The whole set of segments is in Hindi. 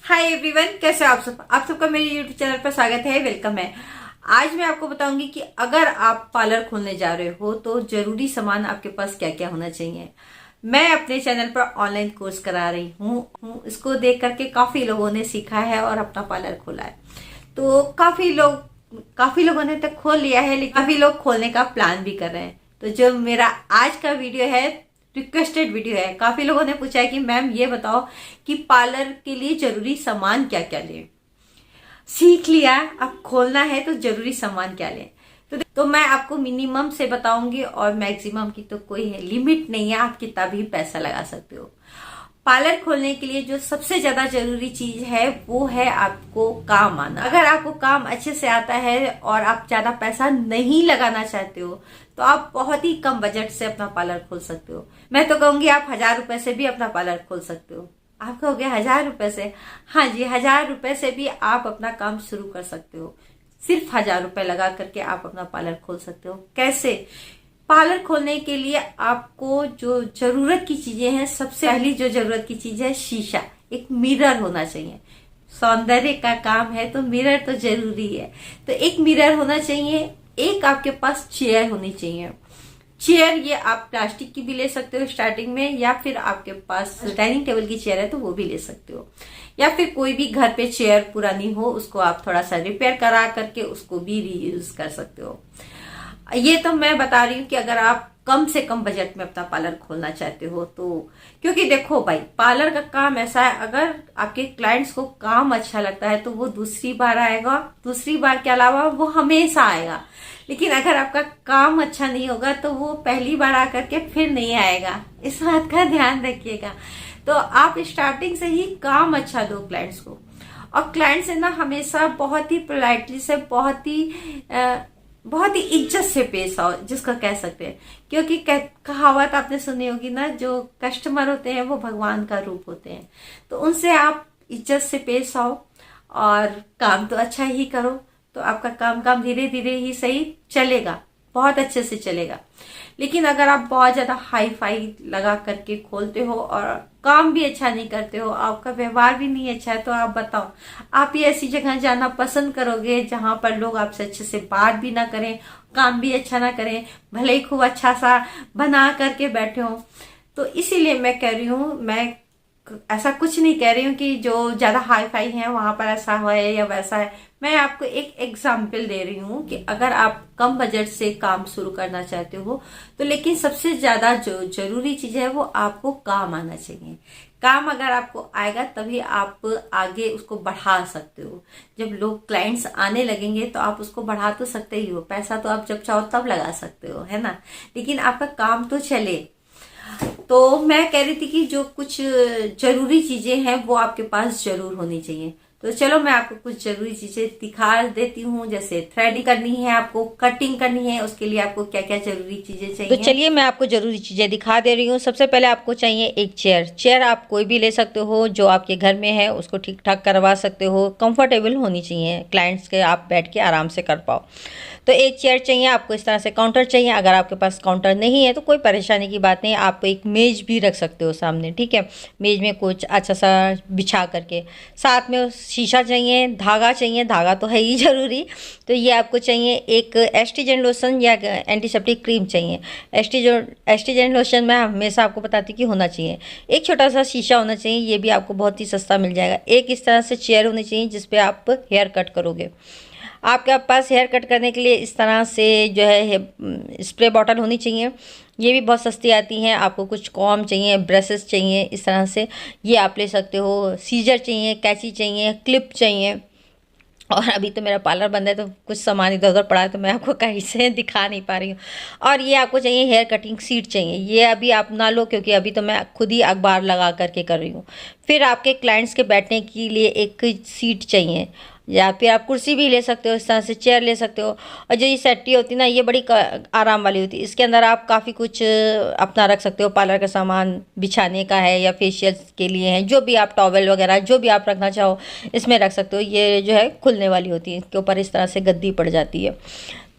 हाय एवरीवन, कैसे हो आप सब। आप सबका मेरे यूट्यूब चैनल पर स्वागत है, वेलकम है। आज मैं आपको बताऊंगी कि अगर आप पार्लर खोलने जा रहे हो तो जरूरी सामान आपके पास क्या क्या होना चाहिए। मैं अपने चैनल पर ऑनलाइन कोर्स करा रही हूँ। इसको देख करके काफी लोगों ने सीखा है और अपना पार्लर खोला है। तो काफी लोगों ने तक खोल लिया है, लेकिन काफी लोग खोलने का प्लान भी कर रहे हैं। तो जो मेरा आज का वीडियो है, रिक्वेस्टेड वीडियो है। काफी लोगों ने पूछा है कि मैम ये बताओ कि पार्लर के लिए जरूरी सामान क्या क्या लें। सीख लिया, अब खोलना है तो जरूरी सामान क्या लें। तो मैं आपको मिनिमम से बताऊंगी और मैक्सिमम की तो कोई लिमिट नहीं है, आप कितना भी पैसा लगा सकते हो। पार्लर खोलने के लिए जो सबसे ज्यादा जरूरी चीज है वो है आपको काम आना। अगर आपको काम अच्छे से आता है और आप ज्यादा पैसा नहीं लगाना चाहते हो तो आप बहुत ही कम बजट से अपना पार्लर खोल सकते हो। मैं तो कहूंगी आप 1000 रुपए से भी अपना पार्लर खोल सकते हो। आप कहोगे 1000 रुपए से? हाँ जी, 1000 रुपए से भी आप अपना काम शुरू कर सकते हो। सिर्फ 1000 रुपए लगा करके आप अपना पार्लर खोल सकते हो। कैसे? पार्लर खोलने के लिए आपको जो जरूरत की चीजें हैं, सबसे पहली जो जरूरत की चीज है शीशा, एक मिरर होना चाहिए। सौंदर्य का काम है तो मिरर तो जरूरी है। तो एक मिरर होना चाहिए, एक आपके पास चेयर होनी चाहिए। चेयर ये आप प्लास्टिक की भी ले सकते हो स्टार्टिंग में, या फिर आपके पास डाइनिंग टेबल की चेयर है तो वो भी ले सकते हो, या फिर कोई भी घर पे चेयर पुरानी हो उसको आप थोड़ा सा रिपेयर करा करके उसको भी रीयूज कर सकते हो। ये तो मैं बता रही हूँ कि अगर आप कम से कम बजट में अपना पार्लर खोलना चाहते हो तो। क्योंकि देखो भाई, पार्लर का काम ऐसा है, अगर आपके क्लाइंट्स को काम अच्छा लगता है तो वो दूसरी बार आएगा, दूसरी बार के अलावा वो हमेशा आएगा। लेकिन अगर आपका काम अच्छा नहीं होगा तो वो पहली बार आकर के फिर नहीं आएगा। इस बात का ध्यान रखिएगा। तो आप स्टार्टिंग से ही काम अच्छा दो क्लाइंट्स को। और क्लाइंट से ना हमेशा बहुत ही पोलाइटली से, बहुत ही इज्जत से पेश आओ, जिसका कह सकते हैं। क्योंकि कहावत आपने सुनी होगी ना, जो कस्टमर होते हैं वो भगवान का रूप होते हैं। तो उनसे आप इज्जत से पेश आओ और काम तो अच्छा ही करो, तो आपका काम धीरे धीरे ही सही चलेगा, बहुत अच्छे से चलेगा। लेकिन अगर आप बहुत ज्यादा हाई फाई लगा करके खोलते हो और काम भी अच्छा नहीं करते हो, आपका व्यवहार भी नहीं अच्छा है, तो आप बताओ आप ये ऐसी जगह जाना पसंद करोगे जहां पर लोग आपसे अच्छे से बात भी ना करें, काम भी अच्छा ना करें, भले ही खूब अच्छा सा बना करके बैठे हो। तो इसीलिए मैं कह रही हूँ, मैं ऐसा कुछ नहीं कह रही हूँ कि जो ज्यादा हाई फाई है वहां पर ऐसा है या वैसा है। मैं आपको एक एग्जाम्पल दे रही हूँ कि अगर आप कम बजट से काम शुरू करना चाहते हो तो, लेकिन सबसे ज्यादा जो जरूरी चीज है वो आपको काम आना चाहिए। काम अगर आपको आएगा तभी आप आगे उसको बढ़ा सकते हो। जब लोग क्लाइंट्स आने लगेंगे तो आप उसको बढ़ा तो सकते ही हो। पैसा तो आप जब चाहो तब लगा सकते हो, है ना। लेकिन आपका काम तो चले। तो मैं कह रही थी कि जो कुछ जरूरी चीजें हैं वो आपके पास जरूर होनी चाहिए। तो चलो मैं आपको कुछ जरूरी चीजें दिखा देती हूँ। जैसे थ्रेडिंग करनी है, आपको कटिंग करनी है, उसके लिए आपको क्या क्या जरूरी चीजें चाहिए। तो चलिए मैं आपको जरूरी चीजें दिखा दे रही हूँ। सबसे पहले आपको चाहिए एक चेयर। चेयर आप कोई भी ले सकते हो, जो आपके घर में है उसको ठीक ठाक करवा सकते हो। कंफर्टेबल होनी चाहिए, क्लाइंट्स के आप बैठ के आराम से कर पाओ। तो एक चेयर चाहिए आपको। इस तरह से काउंटर चाहिए। अगर आपके पास काउंटर नहीं है तो कोई परेशानी की बात नहीं, आप एक मेज भी रख सकते हो सामने, ठीक है। मेज में कुछ अच्छा सा बिछा करके। साथ में शीशा चाहिए, धागा चाहिए, धागा तो है ही जरूरी। तो ये आपको चाहिए। एक एस्ट्रीजेंट लोशन या एंटीसेप्टिक क्रीम चाहिए। एस्ट्रीजेंट लोशन मैं हमेशा आपको बताती हूँ कि होना चाहिए। एक छोटा सा शीशा होना चाहिए, ये भी आपको बहुत ही सस्ता मिल जाएगा। एक इस तरह से चेयर होनी चाहिए जिस पे आप हेयर कट करोगे। आपके पास हेयर कट करने के लिए इस तरह से जो है स्प्रे बॉटल होनी चाहिए, ये भी बहुत सस्ती आती हैं। आपको कुछ कॉम चाहिए, ब्रशेस चाहिए, इस तरह से ये आप ले सकते हो। सीजर चाहिए, कैंची चाहिए, क्लिप चाहिए। और अभी तो मेरा पार्लर बंद है तो कुछ सामान इधर उधर पड़ा है तो मैं आपको कहीं से दिखा नहीं पा रही हूँ। और ये आपको चाहिए हेयर कटिंग सीट चाहिए। ये अभी आप ना लो क्योंकि अभी तो मैं खुद ही अखबार लगा करके कर रही हूँ। फिर आपके क्लाइंट्स के बैठने के लिए एक सीट चाहिए, या फिर आप कुर्सी भी ले सकते हो, इस तरह से चेयर ले सकते हो। और जो ये सेट्टी होती है ना, ये बड़ी आराम वाली होती है। इसके अंदर आप काफ़ी कुछ अपना रख सकते हो। पार्लर का सामान बिछाने का है या फेशियल के लिए है, जो भी आप टॉवेल वगैरह जो भी आप रखना चाहो इसमें रख सकते हो। ये जो है खुलने वाली होती है, इसके ऊपर इस तरह से गद्दी पड़ जाती है।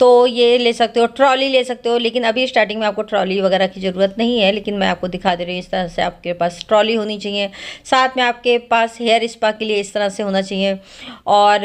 तो ये ले सकते हो, ट्रॉली ले सकते हो, लेकिन अभी स्टार्टिंग में आपको ट्रॉली वगैरह की ज़रूरत नहीं है, लेकिन मैं आपको दिखा दे रही हूँ। इस तरह से आपके पास ट्रॉली होनी चाहिए। साथ में आपके पास हेयर स्पा के लिए इस तरह से होना चाहिए। और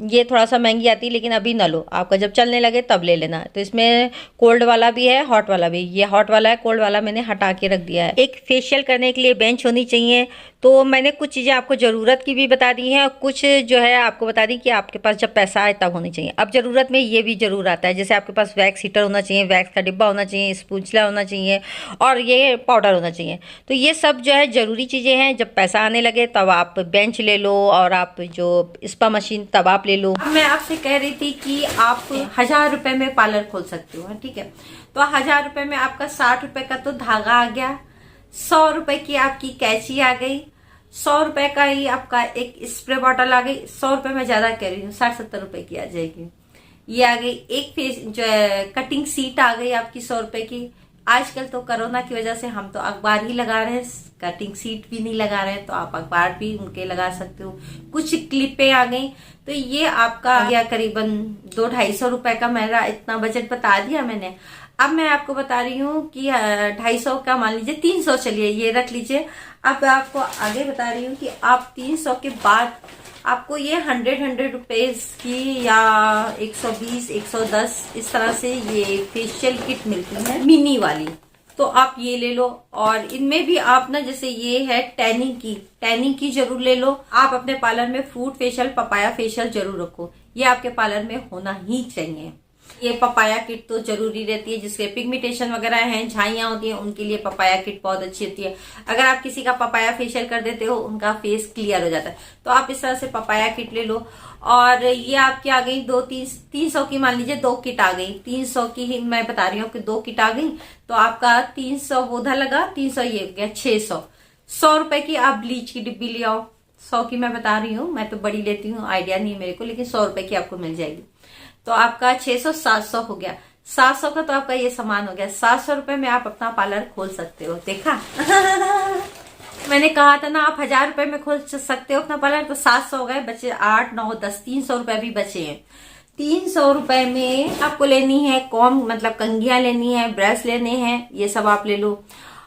ये थोड़ा सा महंगी आती है, लेकिन अभी ना लो, आपका जब चलने लगे तब ले लेना। तो इसमें कोल्ड वाला भी है, हॉट वाला भी। ये हॉट वाला है, कोल्ड वाला मैंने हटा के रख दिया है। एक फेशियल करने के लिए बेंच होनी चाहिए। तो मैंने कुछ चीज़ें आपको ज़रूरत की भी बता दी हैं, और कुछ जो है आपको बता दी कि आपके पास जब पैसा आए तब होनी चाहिए। अब ज़रूरत में ये भी ज़रूर आता है, जैसे आपके पास वैक्स हीटर होना चाहिए, वैक्स का डिब्बा होना चाहिए, स्पूचला होना चाहिए, और ये पाउडर होना चाहिए। तो ये सब जो है ज़रूरी चीज़ें हैं। जब पैसा आने लगे तब आप बेंच ले लो, और आप जो स्पा मशीन तब आप ले लो। अब मैं आपसे कह रही थी कि आप 1000 रुपए में पार्लर खोल सकते हो, ठीक है। तो 1000 रुपए में आपका 60 रुपए का तो धागा आ गया, 100 रुपए की आपकी कैंची आ गई, 100 रुपए का ही आपका एक स्प्रे बॉटल आ गई। 100 रुपए में ज्यादा कह रही हूँ, 60-70 रुपए की आ जाएगी। ये आ गई एक फेस जो है कटिंग सीट आ गई आपकी 100 रुपए की। आजकल तो कोरोना की वजह से हम तो अखबार ही लगा रहे हैं, कटिंग सीट भी नहीं लगा रहे हैं, तो आप अखबार भी उनके लगा सकते हो। कुछ क्लिपें आ गई, तो ये आपका आ गया करीबन 200-250 रुपए का। मेरा इतना बजट बता दिया मैंने। अब मैं आपको बता रही हूँ कि 250 का मान लीजिए 300, चलिए ये रख लीजिए। अब आपको आगे बता रही हूँ कि आप 300 के बाद आपको ये 100 रुपीज की या 120, 110 इस तरह से ये फेशियल किट मिलती है मिनी वाली, तो आप ये ले लो। और इनमें भी आप ना, जैसे ये है टैनिंग की जरूर ले लो। आप अपने पार्लर में फ्रूट फेशियल, पपाया फेशियल जरूर रखो, ये आपके पार्लर में होना ही चाहिए। ये पपाया किट तो जरूरी रहती है, जिसके पिगमेंटेशन वगैरह हैं, झाइयां होती हैं, उनके लिए पपाया किट बहुत अच्छी होती है। अगर आप किसी का पपाया फेशियल कर देते हो, उनका फेस क्लियर हो जाता है। तो आप इस तरह से पपाया किट ले लो। और ये आपकी आ गई 300 की, मान लीजिए 2 किट आ गई। 300 की ही मैं बता रही हूँ कि 2 किट आ गई, तो आपका 300 उधर लगा, 300 ये हो गया 600। 100 रुपए की आप ब्लीच की डिब्बी ले आओ। 100 की मैं बता रही हूँ, मैं तो बड़ी लेती हूँ, आइडिया नहीं है मेरे को, लेकिन 100 रुपए की आपको मिल जाएगी। तो आपका 600, 700 हो गया। 700 का तो आपका ये सामान हो गया। 700 रुपए में आप अपना पार्लर खोल सकते हो। देखा मैंने कहा था ना, आप 1000 रुपए में खोल सकते हो अपना पार्लर, तो 700 हो गए, बचे 8, 9, 10, 300 रुपए भी बचे हैं। 300 रुपए में आपको लेनी है कॉम, मतलब कंघियां लेनी है, ब्रश लेने हैं, ये सब आप ले लो।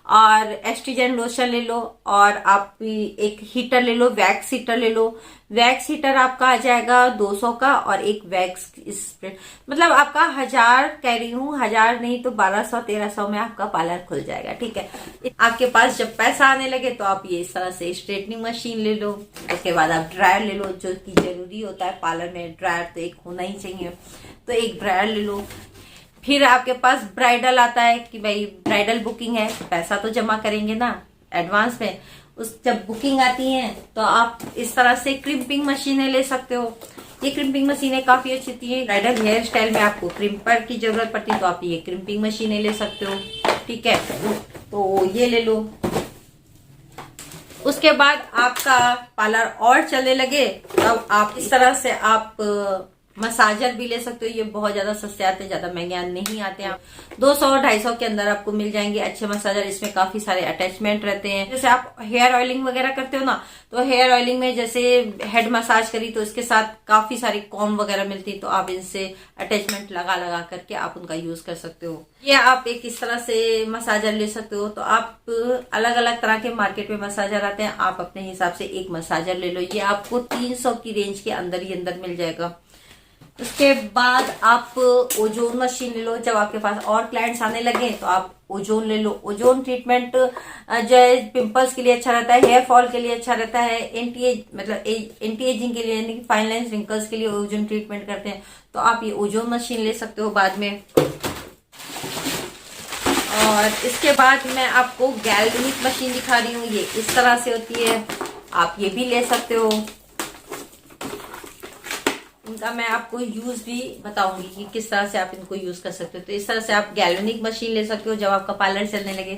और एस्ट्रीजन लोशन ले लो, और आप एक हीटर ले लो, वैक्स हीटर ले लो। वैक्स हीटर आपका आ जाएगा 200 का, और एक वैक्स स्प्रे, मतलब आपका 1000 कह रही हूँ, 1000 नहीं तो 1200-1300 में आपका पार्लर खुल जाएगा, ठीक है। आपके पास जब पैसा आने लगे तो आप ये इस तरह से स्ट्रेटनिंग मशीन ले लो। उसके बाद आप ड्रायर ले लो, जो कि जरूरी होता है पार्लर में, ड्रायर तो एक होना ही चाहिए, तो एक ड्रायर ले लो। फिर आपके पास ब्राइडल आता है कि भाई ब्राइडल बुकिंग है, पैसा तो जमा करेंगे ना एडवांस में। उस जब बुकिंग आती है तो आप इस तरह से क्रिम्पिंग मशीनें ले सकते हो। ये क्रिम्पिंग मशीनें काफी अच्छी होती है। ब्राइडल हेयर स्टाइल में आपको क्रिम्पर की जरूरत पड़ती है, तो आप ये क्रिम्पिंग मशीनें ले सकते हो, ठीक है। तो ये ले लो। उसके बाद आपका पार्लर और चलने लगे तब आप इस तरह से आप मसाजर भी ले सकते हो। ये बहुत ज्यादा सस्ते आते हैं, ज्यादा महंगे नहीं आते हैं। 200-250 के अंदर आपको मिल जाएंगे अच्छे मसाजर। इसमें काफी सारे अटैचमेंट रहते हैं। जैसे आप हेयर ऑयलिंग वगैरह करते हो ना, तो हेयर ऑयलिंग में जैसे हेड मसाज करी तो इसके साथ काफी सारी कॉम वगैरह मिलती है, तो आप इनसे अटैचमेंट लगा करके आप उनका यूज कर सकते हो। ये आप एक इस तरह से मसाजर ले सकते हो। तो आप अलग अलग तरह के मार्केट में मसाजर आते हैं, आप अपने हिसाब से एक मसाजर ले लो। ये आपको 300 की रेंज के अंदर ही अंदर मिल जाएगा। उसके बाद आप ओजोन मशीन ले लो। जब आपके पास और क्लाइंट्स आने लगे तो आप ओजोन ले लो। ओजोन ट्रीटमेंट जो है पिंपल्स के लिए अच्छा रहता है, हेयर फॉल के लिए अच्छा रहता है, एंटी एजिंग के लिए, यानी कि फाइन लाइन्स रिंकल्स के लिए ओजोन ट्रीटमेंट करते हैं। तो आप ये ओजोन मशीन ले सकते हो बाद में। और इसके बाद मैं आपको गैल्वेनिक मशीन दिखा रही हूँ। ये इस तरह से होती है, आप ये भी ले सकते हो। इनका मैं आपको यूज भी बताऊंगी कि किस तरह से आप इनको यूज कर सकते हो। तो इस तरह से आप गैल्वेनिक मशीन ले सकते हो जब आपका पार्लर चलने लगे।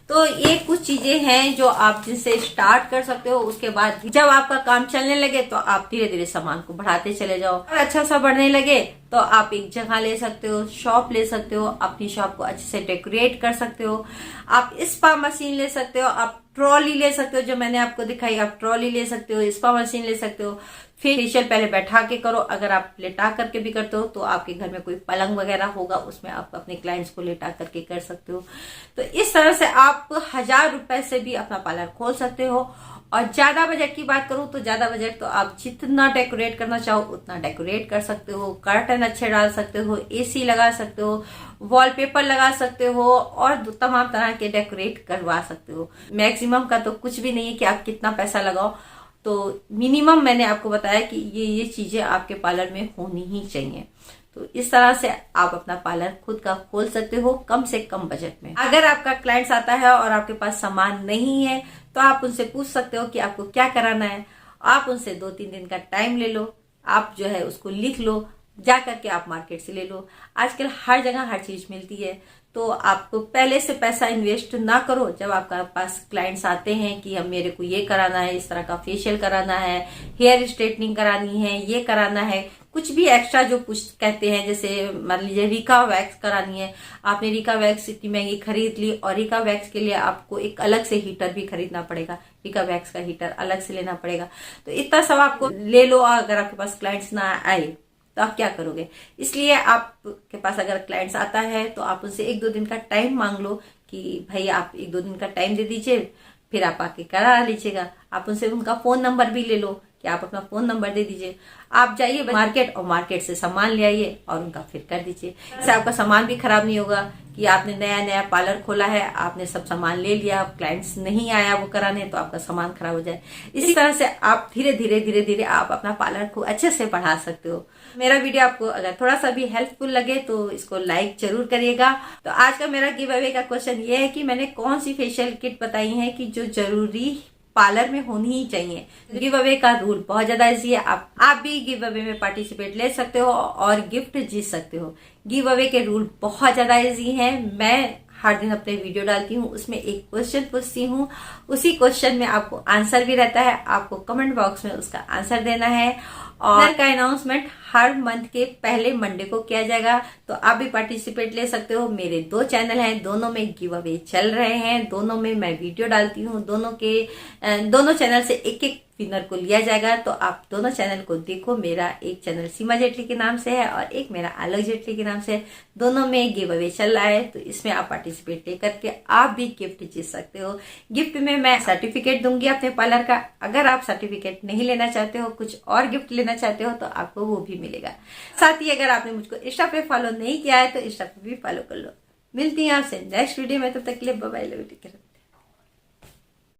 तो ये कुछ चीजें हैं जो आप जिनसे स्टार्ट कर सकते हो। उसके बाद जब आपका काम चलने लगे तो आप धीरे धीरे सामान को बढ़ाते चले जाओ। और अच्छा सा बढ़ने लगे तो आप एक जगह ले सकते हो, शॉप ले सकते हो, अपनी शॉप को अच्छे से डेकोरेट कर सकते हो। आप स्पा मशीन ले सकते हो, आप ट्रॉली ले सकते हो, जो मैंने आपको दिखाई, आप ट्रॉली ले सकते हो, स्पा मशीन ले सकते हो। फेशियल पहले बैठा के करो, अगर आप लेटा करके भी करते हो तो आपके घर में कोई पलंग वगैरह होगा, उसमें आप अपने क्लाइंट्स को लेटा करके कर सकते हो। तो इस तरह से आप 1000 रुपए से भी अपना पार्लर खोल सकते हो। और ज्यादा बजट की बात करूं तो ज्यादा बजट तो आप जितना डेकोरेट करना चाहो उतना डेकोरेट कर सकते हो, कर्टन अच्छे डाल सकते हो, एसी लगा सकते हो, वॉलपेपर लगा सकते हो और तमाम तरह के डेकोरेट करवा सकते हो। मैक्सिमम का तो कुछ भी नहीं है कि आप कितना पैसा लगाओ, तो मिनिमम मैंने आपको बताया कि ये चीजें आपके पार्लर में होनी ही चाहिए। तो इस तरह से आप अपना पार्लर खुद का खोल सकते हो कम से कम बजट में। अगर आपका क्लाइंट्स आता है और आपके पास सामान नहीं है तो आप उनसे पूछ सकते हो कि आपको क्या कराना है। आप उनसे 2-3 दिन का टाइम ले लो, आप जो है उसको लिख लो, जा करके आप मार्केट से ले लो। आजकल हर जगह हर चीज मिलती है, तो आपको पहले से पैसा इन्वेस्ट ना करो। जब आपके पास क्लाइंट्स आते हैं कि हम मेरे को ये कराना है, इस तरह का फेशियल कराना है, हेयर स्ट्रेटनिंग करानी है, ये कराना है, कुछ भी एक्स्ट्रा जो कुछ कहते हैं, जैसे मान लीजिए रिका वैक्स करानी है, आपने रिका वैक्स इतनी महंगी खरीद ली और रिका वैक्स के लिए आपको एक अलग से हीटर भी खरीदना पड़ेगा, रिका वैक्स का हीटर अलग से लेना पड़ेगा। तो इतना सब आपको ले लो। अगर आपके पास क्लाइंट्स ना आए तो आप क्या करोगे? इसलिए आपके पास अगर क्लाइंट्स आता है तो आप उनसे 1-2 दिन का टाइम मांग लो कि भाई आप 1-2 दिन का टाइम दे दीजिए, फिर आप आके करा लीजिएगा। आप उनसे उनका फोन नंबर भी ले लो कि आप अपना फोन नंबर दे दीजिए। आप जाइए मार्केट और मार्केट से सामान ले आइए और उनका फिर कर दीजिए। इससे आपका सामान भी खराब नहीं होगा कि आपने नया पार्लर खोला है, आपने सब सामान ले लिया, क्लाइंट्स नहीं आया वो कराने, तो आपका सामान खराब हो जाए। इसी तरह से आप धीरे धीरे आप अपना पार्लर को अच्छे से बढ़ा सकते हो। मेरा वीडियो आपको अगर थोड़ा सा भी हेल्पफुल लगे तो इसको लाइक जरूर करिएगा। तो आज का मेरा गिव अवे का क्वेश्चन ये है कि मैंने कौन सी फेशियल किट बताई है कि जो जरूरी पार्लर में होनी ही चाहिए। गिव अवे का रूल बहुत ज्यादा इजी है, आप भी गिव अवे में पार्टिसिपेट ले सकते हो और गिफ्ट जीत सकते हो। गिव अवे के रूल बहुत ज्यादा इजी है। मैं हर दिन अपने वीडियो डालती हूँ, उसमें एक क्वेश्चन पूछती हूँ, उसी क्वेश्चन में आपको आंसर भी रहता है, आपको कमेंट बॉक्स में उसका आंसर देना है। और का अनाउंसमेंट हर मंथ के पहले मंडे को किया जाएगा, तो आप भी पार्टिसिपेट ले सकते हो। मेरे 2 चैनल हैं, दोनों में गिव अवे चल रहे हैं, दोनों में मैं वीडियो डालती हूँ, दोनों चैनल से एक विनर को लिया जाएगा। तो आप दोनों चैनल को देखो। मेरा एक चैनल सीमा जेटली के नाम से है और एक मेरा आलोक जेटली के नाम से है। दोनों में गिव अवे चल रहा है, तो इसमें आप पार्टिसिपेट लेकर के आप भी गिफ्ट जीत सकते हो। गिफ्ट में मैं सर्टिफिकेट दूंगी अपने पार्लर का। अगर आप सर्टिफिकेट नहीं लेना चाहते हो, कुछ और गिफ्ट लेना चाहते हो, तो आपको वो भी मिलेगा। साथ ही अगर आपने मुझको इंस्टा पे फॉलो नहीं किया है तो इंस्टा पे भी फॉलो कर लो। मिलती हैं आपसे नेक्स्ट वीडियो में, तब तक के लिए bye bye, love you, take care.